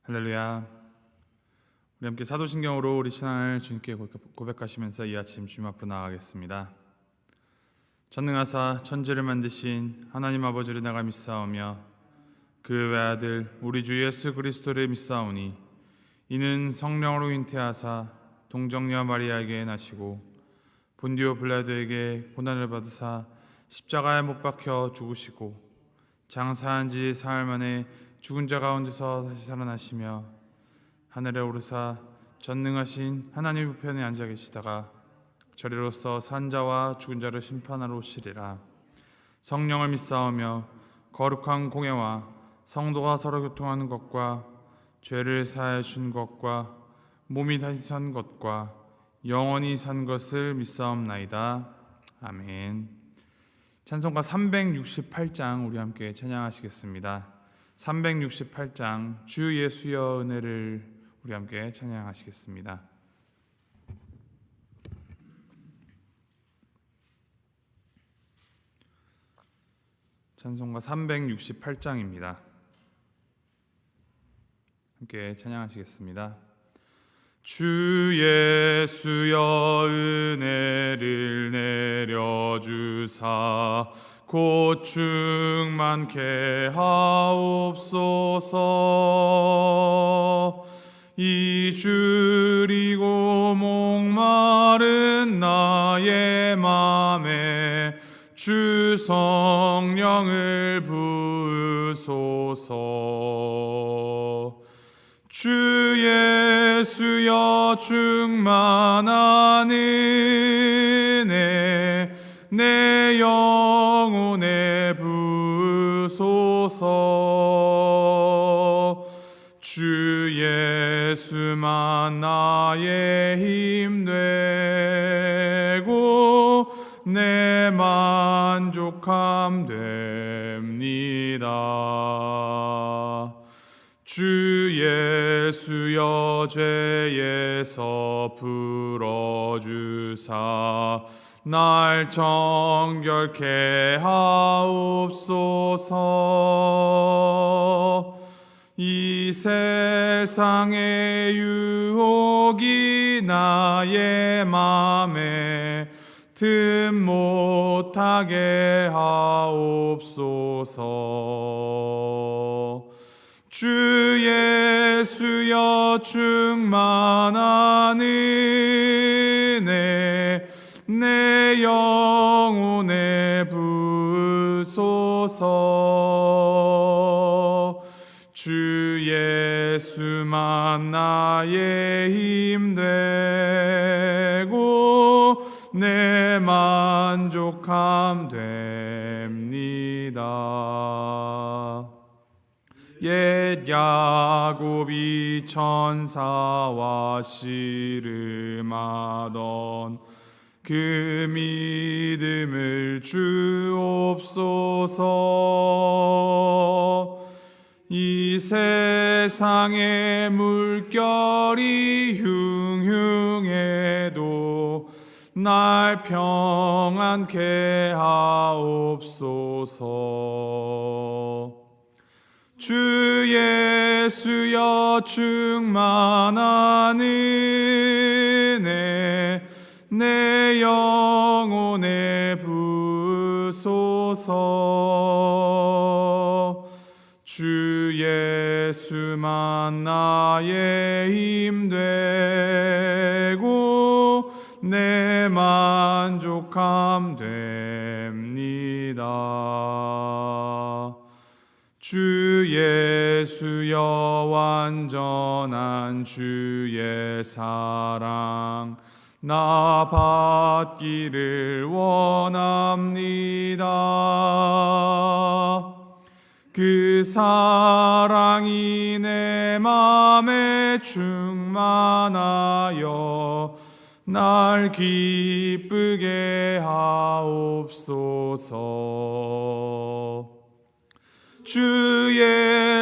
할렐루야. 우리 함께 사도신경으로 우리 신앙을 주님께 고백하시면서 이 아침 주님 앞으로 나아가겠습니다. 전능하사 천지를 만드신 하나님 아버지를 내가 믿사오며 그 외아들 우리 주 예수 그리스도를 믿사오니 이는 성령으로 잉태하사 동정녀 마리아에게 나시고 본디오 빌라도에게 고난을 받으사 십자가에 못 박혀 죽으시고 장사한 지 사흘 만에 죽은 자 가운데서 다시 살아나시며 하늘에 오르사 전능하신 하나님 우편에 앉아 계시다가 저리로서 산 자와 죽은 자를 심판하러 오시리라. 성령을 믿사오며 거룩한 공예와 성도가 서로 교통하는 것과 죄를 사하여 준 것과 몸이 다시 산 것과 영원히 산 것을 믿사옵나이다. 아멘. 찬송가 368장 우리 함께 찬양하시겠습니다. 368장 주 예수여 은혜를 우리 함께 찬양하시겠습니다. 찬송가 368장입니다. 함께 찬양하시겠습니다. 주 예수여 은혜를 내려주사 곧 충만케 하옵소서. 이주리고 목마른 나의 맘에 주 성령을 부으소서. 주 예수여 충만한 은혜 내 영혼에 부으소서. 주 예수만 나의 힘 되고 내 만족함 됩니다. 주 예수여 죄에서 풀어주사 날 정결케 하옵소서. 이 세상의 유혹이 나의 맘에 틈 못하게 하옵소서. 주 예수여 충만한 은혜 내 영혼에 부으소서. 주 예수만 나의 힘 되고 내 만족함 됩니다. 옛 야곱이 천사와 씨름하던 그 믿음을 주옵소서. 이 세상의 물결이 흉흉해도 날 평안케 하옵소서. 주 예수여 충만한 은혜 내 영혼에 부으소서. 주 예수만 나의 힘 되고 내 만족함 됩니다. 주 예수여 완전한 주의 사랑 나 받기를 원합니다. 그 사랑이 내 맘에 충만하여 날 기쁘게 하옵소서. 주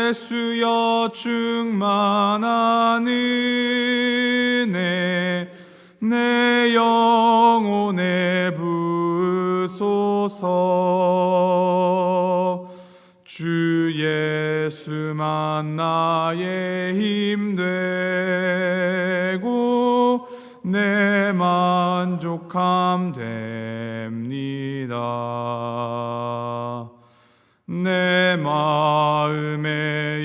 예수여 충만한 은혜 내 영혼에 부으소서. 주 예수만 나의 힘 되고 내 만족함 됩니다. 내 마음에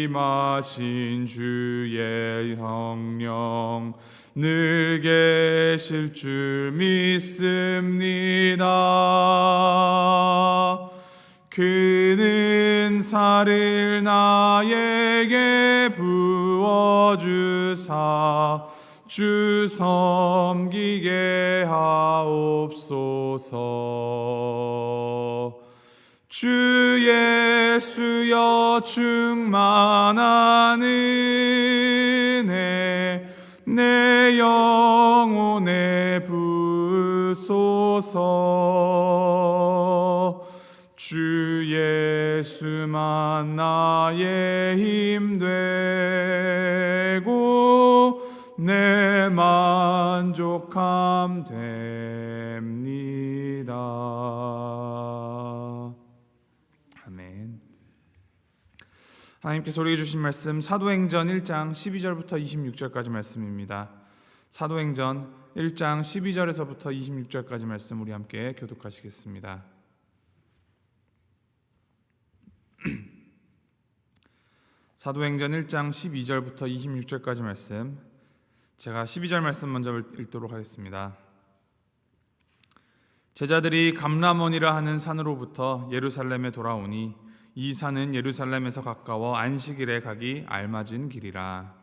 임하신 주의 성령 늘 계실 줄 믿습니다. 그는 살을 나에게 부어주사 주 섬기게 하옵소서. 주 예수여 충만한 은혜 내 영혼에 부으소서. 주 예수만 나의 힘 되고 내 만족함 됩니다. 아멘. 하나님께서 우리에게 주신 말씀 사도행전 1장 12절부터 26절까지 말씀입니다. 사도행전 1장 12절에서부터 26절까지 말씀 우리 함께 교독하시겠습니다. 사도행전 1장 12절부터 26절까지 말씀, 제가 12절 말씀 먼저 읽도록 하겠습니다. 제자들이 감람원이라 하는 산으로부터 예루살렘에 돌아오니 이 산은 예루살렘에서 가까워 안식일에 가기 알맞은 길이라.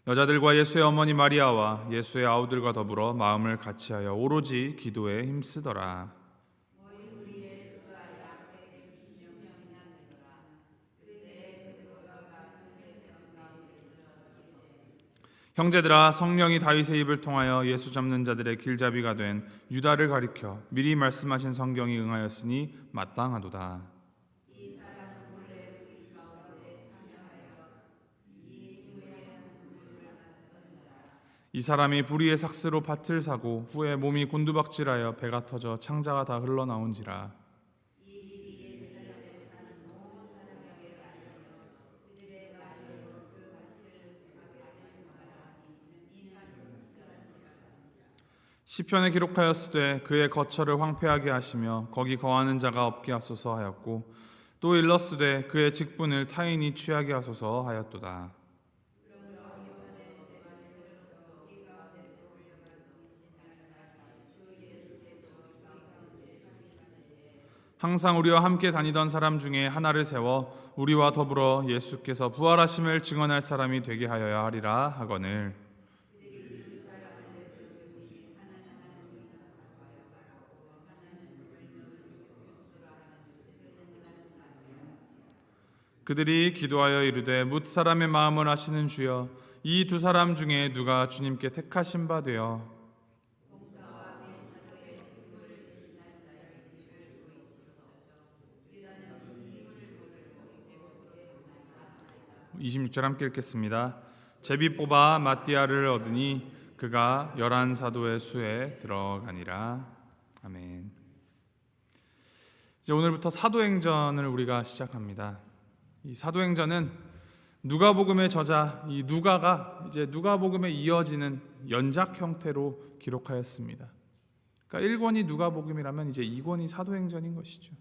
여자들과 예수의 어머니 마리아와 예수의 아우들과 더불어 마음을 같이하여 오로지 기도에 힘쓰더라. 형제들아, 성령이 다윗의 입을 통하여 예수 잡는 자들의 길잡이가 된 유다를 가리켜 미리 말씀하신 성경이 응하였으니 마땅하도다. 이 사람이 불의의 삭스로 밭을 사고 후에 몸이 곤두박질하여 배가 터져 창자가 다 흘러나온지라. 시편에 기록하였으되 그의 거처를 황폐하게 하시며 거기 거하는 자가 없게 하소서 하였고 또 일렀으되 그의 직분을 타인이 취하게 하소서 하였도다. 항상 우리와 함께 다니던 사람 중에 하나를 세워 우리와 더불어 예수께서 부활하심을 증언할 사람이 되게 하여야 하리라 하거늘. 그들이 기도하여 이르되 뭇 사람의 마음을 아시는 주여, 이 두 사람 중에 누가 주님께 택하신 바 되어 26절 함께 읽겠습니다. 제비 뽑아 마띠아를 얻으니 그가 11사도의 수에 들어가니라. 아멘. 이제 오늘부터 사도행전을 우리가 시작합니다. 이 사도행전은 누가복음의 저자 이 누가가 이제 누가복음에 이어지는 연작 형태로 기록하였습니다. 그러니까 1권이 누가복음이라면 이제 2권이 사도행전인 것이죠.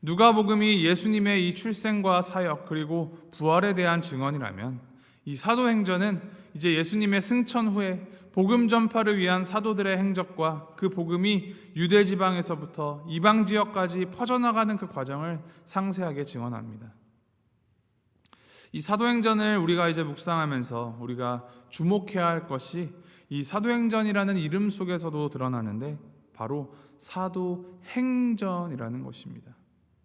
누가복음이 예수님의 이 출생과 사역 그리고 부활에 대한 증언이라면 이 사도행전은 이제 예수님의 승천 후에 복음 전파를 위한 사도들의 행적과 그 복음이 유대 지방에서부터 이방 지역까지 퍼져나가는 그 과정을 상세하게 증언합니다. 이 사도행전을 우리가 이제 묵상하면서 우리가 주목해야 할 것이 이 사도행전이라는 이름 속에서도 드러나는데 바로 사도행전이라는 것입니다.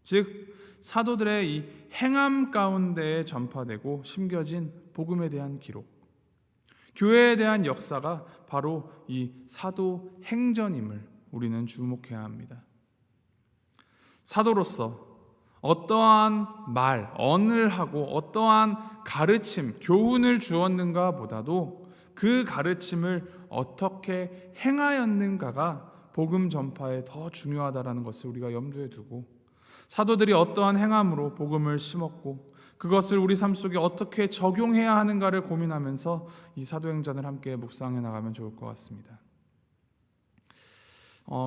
즉 사도들의 이 행함 가운데에 전파되고 심겨진 복음에 대한 기록, 교회에 대한 역사가 바로 이 사도행전임을 우리는 주목해야 합니다. 사도로서 어떠한 말, 언을 하고 어떠한 가르침, 교훈을 주었는가 보다도 그 가르침을 어떻게 행하였는가가 복음 전파에 더 중요하다는 것을 우리가 염두에 두고, 사도들이 어떠한 행함으로 복음을 심었고 그것을 우리 삶 속에 어떻게 적용해야 하는가를 고민하면서 이 사도행전을 함께 묵상해 나가면 좋을 것 같습니다.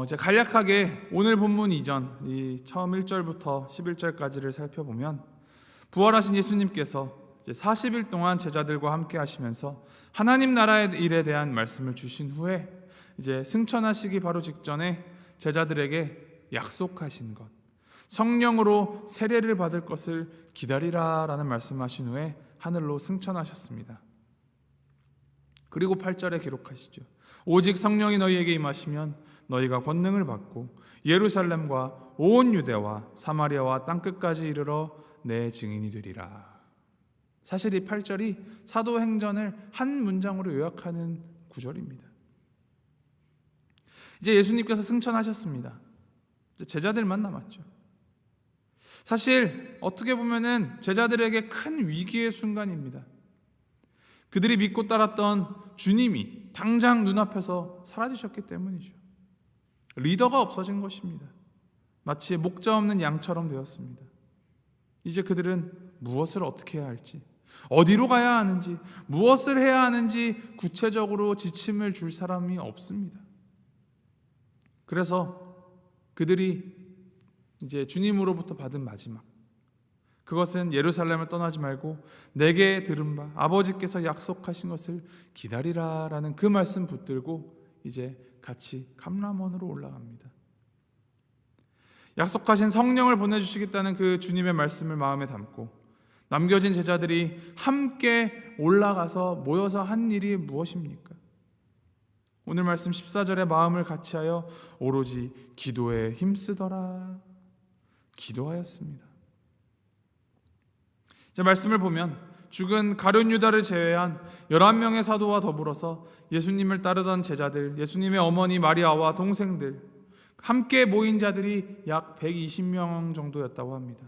이제 간략하게 오늘 본문 이전 이 처음 1절부터 11절까지를 살펴보면, 부활하신 예수님께서 이제 40일 동안 제자들과 함께 하시면서 하나님 나라의 일에 대한 말씀을 주신 후에 이제 승천하시기 바로 직전에 제자들에게 약속하신 것, 성령으로 세례를 받을 것을 기다리라라는 말씀하신 후에 하늘로 승천하셨습니다. 그리고 8절에 기록하시죠. 오직 성령이 너희에게 임하시면 너희가 권능을 받고 예루살렘과 온 유대와 사마리아와 땅끝까지 이르러 내 증인이 되리라. 사실 이 8절이 사도행전을 한 문장으로 요약하는 구절입니다. 이제 예수님께서 승천하셨습니다. 이제 제자들만 남았죠. 사실 어떻게 보면은 제자들에게 큰 위기의 순간입니다. 그들이 믿고 따랐던 주님이 당장 눈앞에서 사라지셨기 때문이죠. 리더가 없어진 것입니다. 마치 목자 없는 양처럼 되었습니다. 이제 그들은 무엇을 어떻게 해야 할지, 어디로 가야 하는지, 무엇을 해야 하는지 구체적으로 지침을 줄 사람이 없습니다. 그래서 그들이 이제 주님으로부터 받은 마지막, 그것은 예루살렘을 떠나지 말고 내게 들은 바 아버지께서 약속하신 것을 기다리라라는 그 말씀 붙들고 이제 같이 감람원으로 올라갑니다. 약속하신 성령을 보내주시겠다는 그 주님의 말씀을 마음에 담고 남겨진 제자들이 함께 올라가서 모여서 한 일이 무엇입니까? 오늘 말씀 14절에 마음을 같이하여 오로지 기도에 힘쓰더라. 기도하였습니다. 자, 말씀을 보면 죽은 가룟 유다를 제외한 11명의 사도와 더불어서 예수님을 따르던 제자들, 예수님의 어머니 마리아와 동생들, 함께 모인 자들이 약 120명 정도였다고 합니다.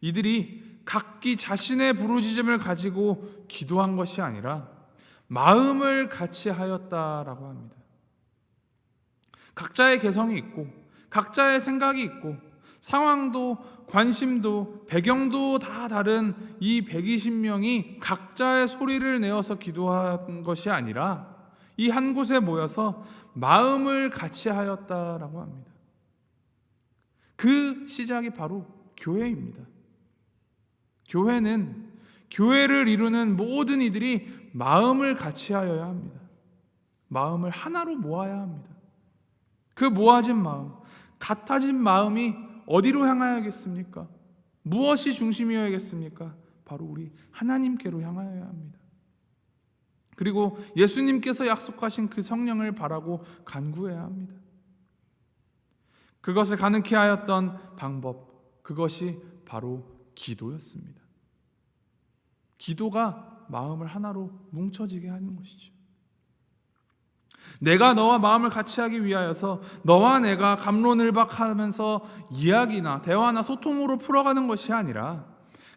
이들이 각기 자신의 부르짖음을 가지고 기도한 것이 아니라 마음을 같이 하였다라고 합니다. 각자의 개성이 있고 각자의 생각이 있고 상황도 관심도 배경도 다 다른 이 120명이 각자의 소리를 내어서 기도한 것이 아니라 이 한 곳에 모여서 마음을 같이 하였다라고 합니다. 그 시작이 바로 교회입니다. 교회는 교회를 이루는 모든 이들이 마음을 같이 하여야 합니다. 마음을 하나로 모아야 합니다. 그 모아진 마음, 같아진 마음이 어디로 향하여야겠습니까? 무엇이 중심이어야겠습니까? 바로 우리 하나님께로 향하여야 합니다. 그리고 예수님께서 약속하신 그 성령을 바라고 간구해야 합니다. 그것을 가능케 하였던 방법, 그것이 바로 기도였습니다. 기도가 마음을 하나로 뭉쳐지게 하는 것이죠. 내가 너와 마음을 같이 하기 위하여서 너와 내가 갑론을박하면서 이야기나 대화나 소통으로 풀어가는 것이 아니라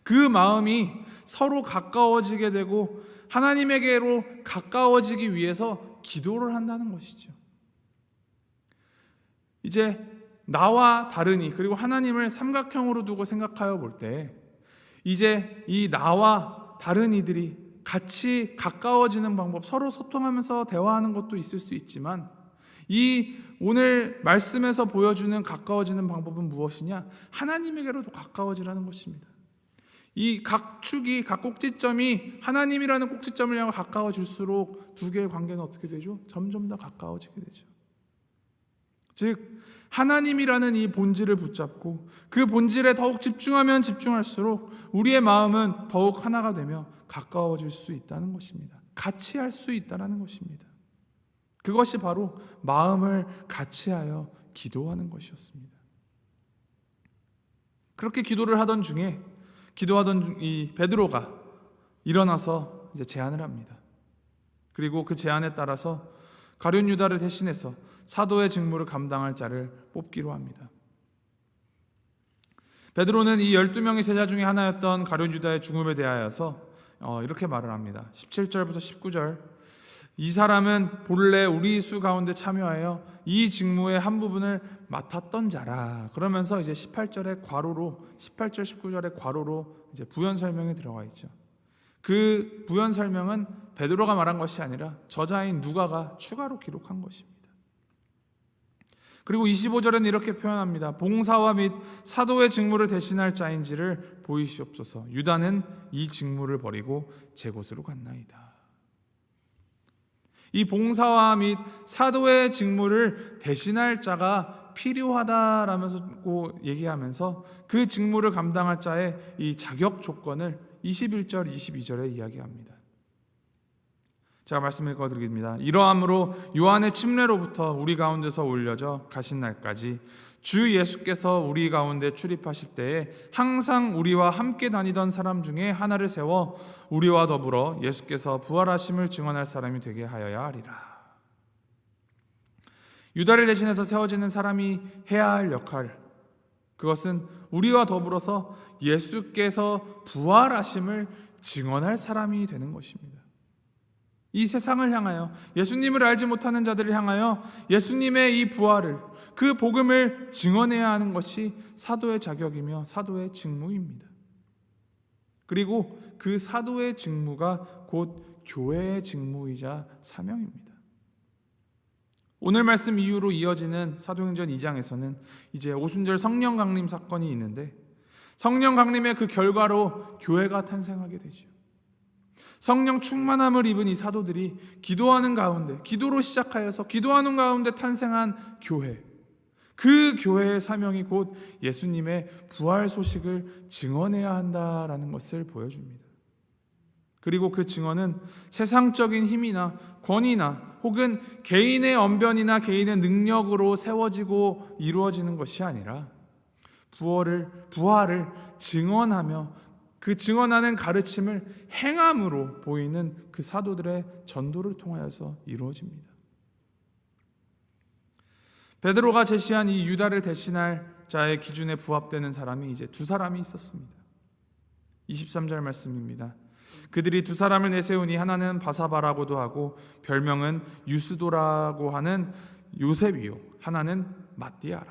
그 마음이 서로 가까워지게 되고 하나님에게로 가까워지기 위해서 기도를 한다는 것이죠. 이제 나와 다르니, 그리고 하나님을 삼각형으로 두고 생각하여 볼 때 이제 이 나와 다른 이들이 같이 가까워지는 방법, 서로 소통하면서 대화하는 것도 있을 수 있지만 이 오늘 말씀에서 보여주는 가까워지는 방법은 무엇이냐? 하나님에게로도 가까워지라는 것입니다. 이 각 축이, 각 꼭지점이 하나님이라는 꼭지점을 향해 가까워질수록 두 개의 관계는 어떻게 되죠? 점점 더 가까워지게 되죠. 즉 하나님이라는 이 본질을 붙잡고 그 본질에 더욱 집중하면 집중할수록 우리의 마음은 더욱 하나가 되며 가까워질 수 있다는 것입니다. 같이 할 수 있다는 것입니다. 그것이 바로 마음을 같이하여 기도하는 것이었습니다. 그렇게 기도를 하던 중에 기도하던 이 베드로가 일어나서 이제 제안을 합니다. 그리고 그 제안에 따라서 가룟 유다를 대신해서 사도의 직무를 감당할 자를 뽑기로 합니다. 베드로는 이 12명의 제자 중에 하나였던 가룟 유다의 죽음에 대하여서 이렇게 말을 합니다. 17절부터 19절. 이 사람은 본래 우리 수 가운데 참여하여 이 직무의 한 부분을 맡았던 자라. 그러면서 이제 18절 19절의 괄호로 이제 부연 설명이 들어가 있죠. 그 부연 설명은 베드로가 말한 것이 아니라 저자인 누가가 추가로 기록한 것입니다. 그리고 25절에는 이렇게 표현합니다. 봉사와 및 사도의 직무를 대신할 자인지를 보이시옵소서. 유다는 이 직무를 버리고 제 곳으로 갔나이다. 이 봉사와 및 사도의 직무를 대신할 자가 필요하다라면서 얘기하면서 그 직무를 감당할 자의 이 자격 조건을 21절, 22절에 이야기합니다. 제가 말씀 읽어드립니다. 이러함으로 요한의 침례로부터 우리 가운데서 올려져 가신 날까지 주 예수께서 우리 가운데 출입하실 때에 항상 우리와 함께 다니던 사람 중에 하나를 세워 우리와 더불어 예수께서 부활하심을 증언할 사람이 되게 하여야 하리라. 유다를 대신해서 세워지는 사람이 해야 할 역할, 그것은 우리와 더불어서 예수께서 부활하심을 증언할 사람이 되는 것입니다. 이 세상을 향하여, 예수님을 알지 못하는 자들을 향하여 예수님의 이 부활을, 그 복음을 증언해야 하는 것이 사도의 자격이며 사도의 직무입니다. 그리고 그 사도의 직무가 곧 교회의 직무이자 사명입니다. 오늘 말씀 이후로 이어지는 사도행전 2장에서는 이제 오순절 성령 강림 사건이 있는데, 성령 강림의 그 결과로 교회가 탄생하게 되죠. 성령 충만함을 입은 이 사도들이 기도하는 가운데, 기도로 시작하여서 기도하는 가운데 탄생한 교회, 그 교회의 사명이 곧 예수님의 부활 소식을 증언해야 한다라는 것을 보여줍니다. 그리고 그 증언은 세상적인 힘이나 권위나 혹은 개인의 언변이나 개인의 능력으로 세워지고 이루어지는 것이 아니라 부활을 증언하며 그 증언하는 가르침을 행함으로 보이는 그 사도들의 전도를 통하여서 이루어집니다. 베드로가 제시한 이 유다를 대신할 자의 기준에 부합되는 사람이 이제 두 사람이 있었습니다. 23절 말씀입니다. 그들이 두 사람을 내세우니 하나는 바사바라고도 하고 별명은 유스도라고 하는 요셉이요, 하나는 마띠아라.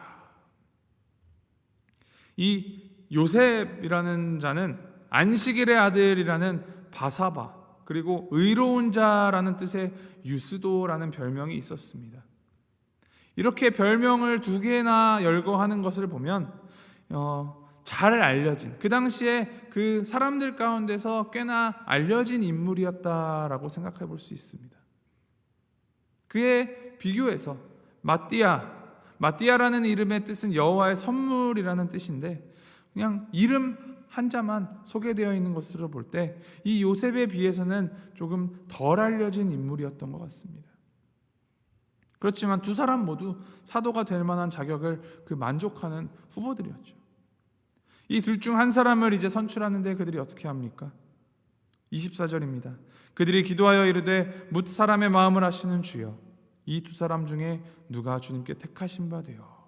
이 요셉이라는 자는 안식일의 아들이라는 바사바, 그리고 의로운 자라는 뜻의 유스도라는 별명이 있었습니다. 이렇게 별명을 두 개나 열거하는 것을 보면 잘 알려진, 그 당시에 그 사람들 가운데서 꽤나 알려진 인물이었다라고 생각해 볼 수 있습니다. 그에 비교해서 마띠아라는 이름의 뜻은 여호와의 선물이라는 뜻인데, 그냥 이름 한자만 소개되어 있는 것으로 볼 때 이 요셉에 비해서는 조금 덜 알려진 인물이었던 것 같습니다. 그렇지만 두 사람 모두 사도가 될 만한 자격을 만족하는 후보들이었죠. 이 둘 중 한 사람을 이제 선출하는데 그들이 어떻게 합니까? 24절입니다. 그들이 기도하여 이르되 뭇 사람의 마음을 아시는 주여, 이 두 사람 중에 누가 주님께 택하신 바 되어.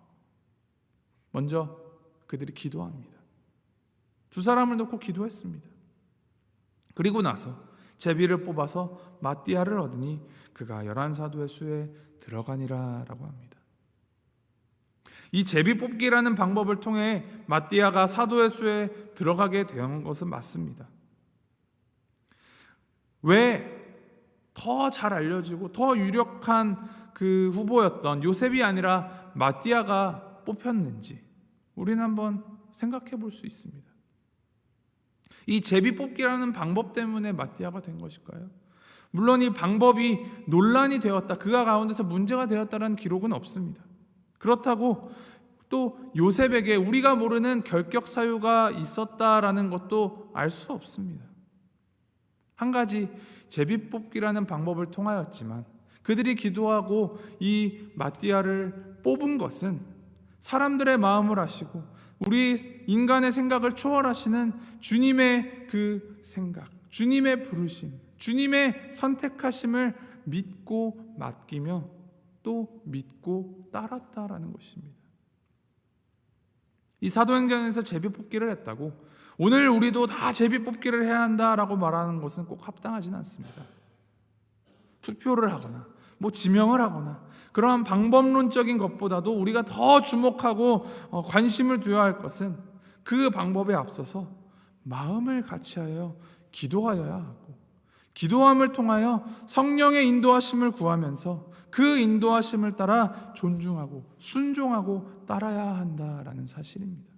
먼저 그들이 기도합니다. 두 사람을 놓고 기도했습니다. 그리고 나서 제비를 뽑아서 마띠아를 얻으니 그가 11사도의 수에 들어가니라 라고 합니다. 이 제비 뽑기라는 방법을 통해 마띠아가 사도의 수에 들어가게 된 것은 맞습니다. 왜 더 잘 알려지고 더 유력한 그 후보였던 요셉이 아니라 마띠아가 뽑혔는지 우리는 한번 생각해 볼 수 있습니다. 이 제비 뽑기라는 방법 때문에 마띠아가 된 것일까요? 물론 이 방법이 논란이 되었다, 그가 가운데서 문제가 되었다는 기록은 없습니다. 그렇다고 또 요셉에게 우리가 모르는 결격 사유가 있었다라는 것도 알 수 없습니다. 한 가지, 제비 뽑기라는 방법을 통하였지만 그들이 기도하고 이 마띠아를 뽑은 것은 사람들의 마음을 아시고 우리 인간의 생각을 초월하시는 주님의 그 생각, 주님의 부르심, 주님의 선택하심을 믿고 맡기며 또 믿고 따랐다라는 것입니다. 이 사도행전에서 제비뽑기를 했다고 오늘 우리도 다 제비뽑기를 해야 한다라고 말하는 것은 꼭 합당하지는 않습니다. 투표를 하거나 지명을 하거나 그러한 방법론적인 것보다도 우리가 더 주목하고 관심을 두어야 할 것은 그 방법에 앞서서 마음을 같이하여 기도하여야 하고, 기도함을 통하여 성령의 인도하심을 구하면서 그 인도하심을 따라 존중하고 순종하고 따라야 한다라는 사실입니다.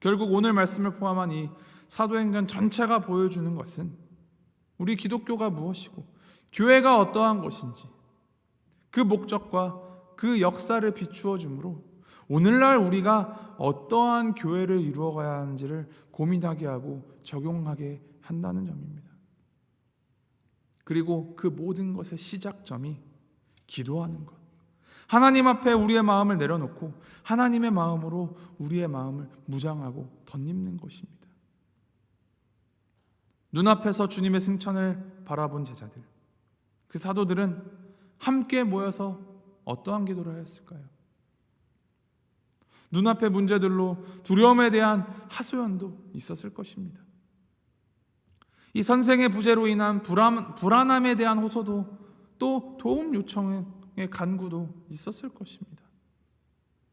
결국 오늘 말씀을 포함한 이 사도행전 전체가 보여주는 것은 우리 기독교가 무엇이고 교회가 어떠한 것인지 그 목적과 그 역사를 비추어 주므로 오늘날 우리가 어떠한 교회를 이루어가야 하는지를 고민하게 하고 적용하게 한다는 점입니다. 그리고 그 모든 것의 시작점이 기도하는 것, 하나님 앞에 우리의 마음을 내려놓고 하나님의 마음으로 우리의 마음을 무장하고 덧입는 것입니다. 눈앞에서 주님의 승천을 바라본 제자들, 그 사도들은 함께 모여서 어떠한 기도를 하였을까요? 눈앞의 문제들로 두려움에 대한 하소연도 있었을 것입니다. 이 선생의 부재로 인한 불안함에 대한 호소도, 또 도움 요청의 간구도 있었을 것입니다.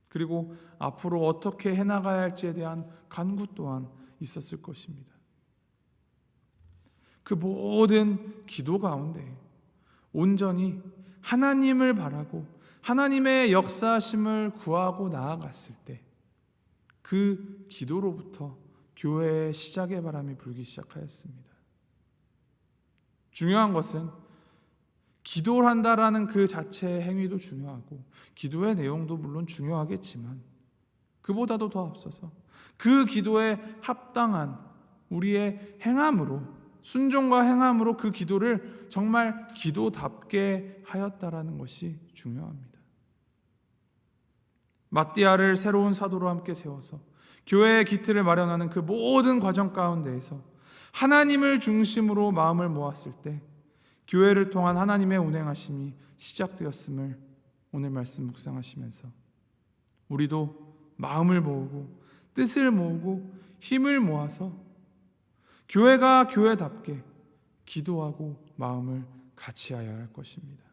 그리고 앞으로 어떻게 해나가야 할지에 대한 간구 또한 있었을 것입니다. 그 모든 기도 가운데 온전히 하나님을 바라고 하나님의 역사하심을 구하고 나아갔을 때 그 기도로부터 교회의 시작의 바람이 불기 시작하였습니다. 중요한 것은 기도를 한다라는 그 자체의 행위도 중요하고 기도의 내용도 물론 중요하겠지만 그보다도 더 앞서서 그 기도에 합당한 우리의 행함으로, 순종과 행함으로 그 기도를 정말 기도답게 하였다라는 것이 중요합니다. 마띠아를 새로운 사도로 함께 세워서 교회의 기틀을 마련하는 그 모든 과정 가운데에서 하나님을 중심으로 마음을 모았을 때 교회를 통한 하나님의 운행하심이 시작되었음을 오늘 말씀 묵상하시면서 우리도 마음을 모으고 뜻을 모으고 힘을 모아서 교회가 교회답게 기도하고 마음을 같이하여야 할 것입니다.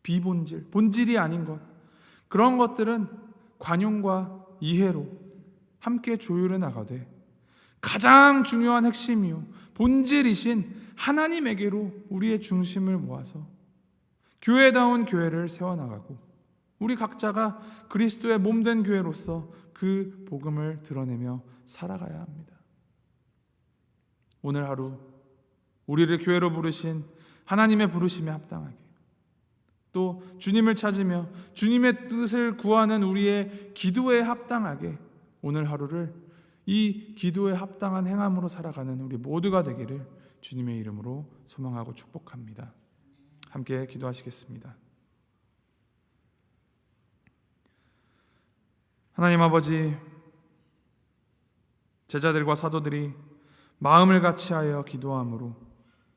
비본질, 본질이 아닌 것, 그런 것들은 관용과 이해로 함께 조율해 나가되 가장 중요한 핵심이요 본질이신 하나님에게로 우리의 중심을 모아서 교회다운 교회를 세워나가고 우리 각자가 그리스도의 몸된 교회로서 그 복음을 드러내며 살아가야 합니다. 오늘 하루 우리를 교회로 부르신 하나님의 부르심에 합당하게, 또 주님을 찾으며 주님의 뜻을 구하는 우리의 기도에 합당하게 오늘 하루를 이 기도에 합당한 행함으로 살아가는 우리 모두가 되기를 주님의 이름으로 소망하고 축복합니다. 함께 기도하시겠습니다. 하나님 아버지, 제자들과 사도들이 마음을 같이하여 기도함으로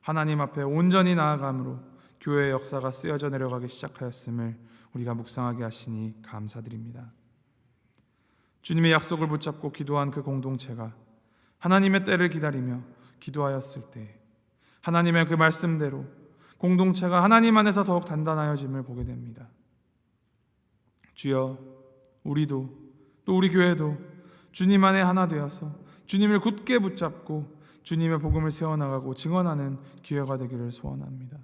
하나님 앞에 온전히 나아감으로 교회의 역사가 쓰여져 내려가기 시작하였음을 우리가 묵상하게 하시니 감사드립니다. 주님의 약속을 붙잡고 기도한 그 공동체가 하나님의 때를 기다리며 기도하였을 때 하나님의 그 말씀대로 공동체가 하나님 안에서 더욱 단단하여짐을 보게 됩니다. 주여, 우리도 또 우리 교회도 주님 안에 하나 되어서 주님을 굳게 붙잡고 주님의 복음을 세워나가고 증언하는 기회가 되기를 소원합니다.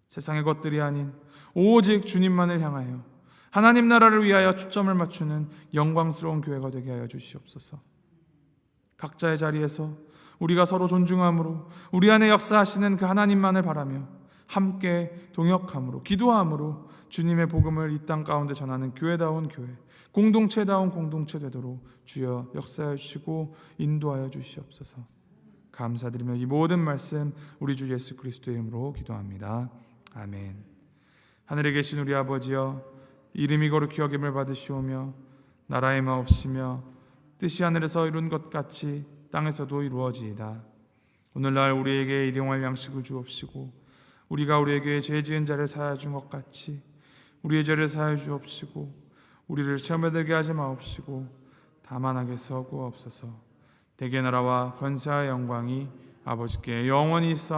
세상의 것들이 아닌 오직 주님만을 향하여 하나님 나라를 위하여 초점을 맞추는 영광스러운 교회가 되게 하여 주시옵소서. 각자의 자리에서 우리가 서로 존중함으로 우리 안에 역사하시는 그 하나님만을 바라며 함께 동역함으로 기도함으로 주님의 복음을 이 땅 가운데 전하는 교회다운 교회, 공동체다운 공동체 되도록 주여 역사하여 주시고 인도하여 주시옵소서. 감사드리며 이 모든 말씀 우리 주 예수 그리스도의 이름으로 기도합니다. 아멘. 하늘에 계신 우리 아버지여, 이름이 거룩히 여김을 받으시오며 나라의 마옵시며 뜻이 하늘에서 이룬 것 같이 땅에서도 이루어지이다. 오늘날 우리에게 일용할 양식을 주옵시고 우리가 우리에게 죄 지은 자를 사하여 준 것 같이 우리의 죄를 사하여 주옵시고 우리를 시험에 들게 하지 마옵시고 다만 악에서 구하옵소서. 대개 나라와 권세와 영광이 아버지께 영원히 있사옵나이다.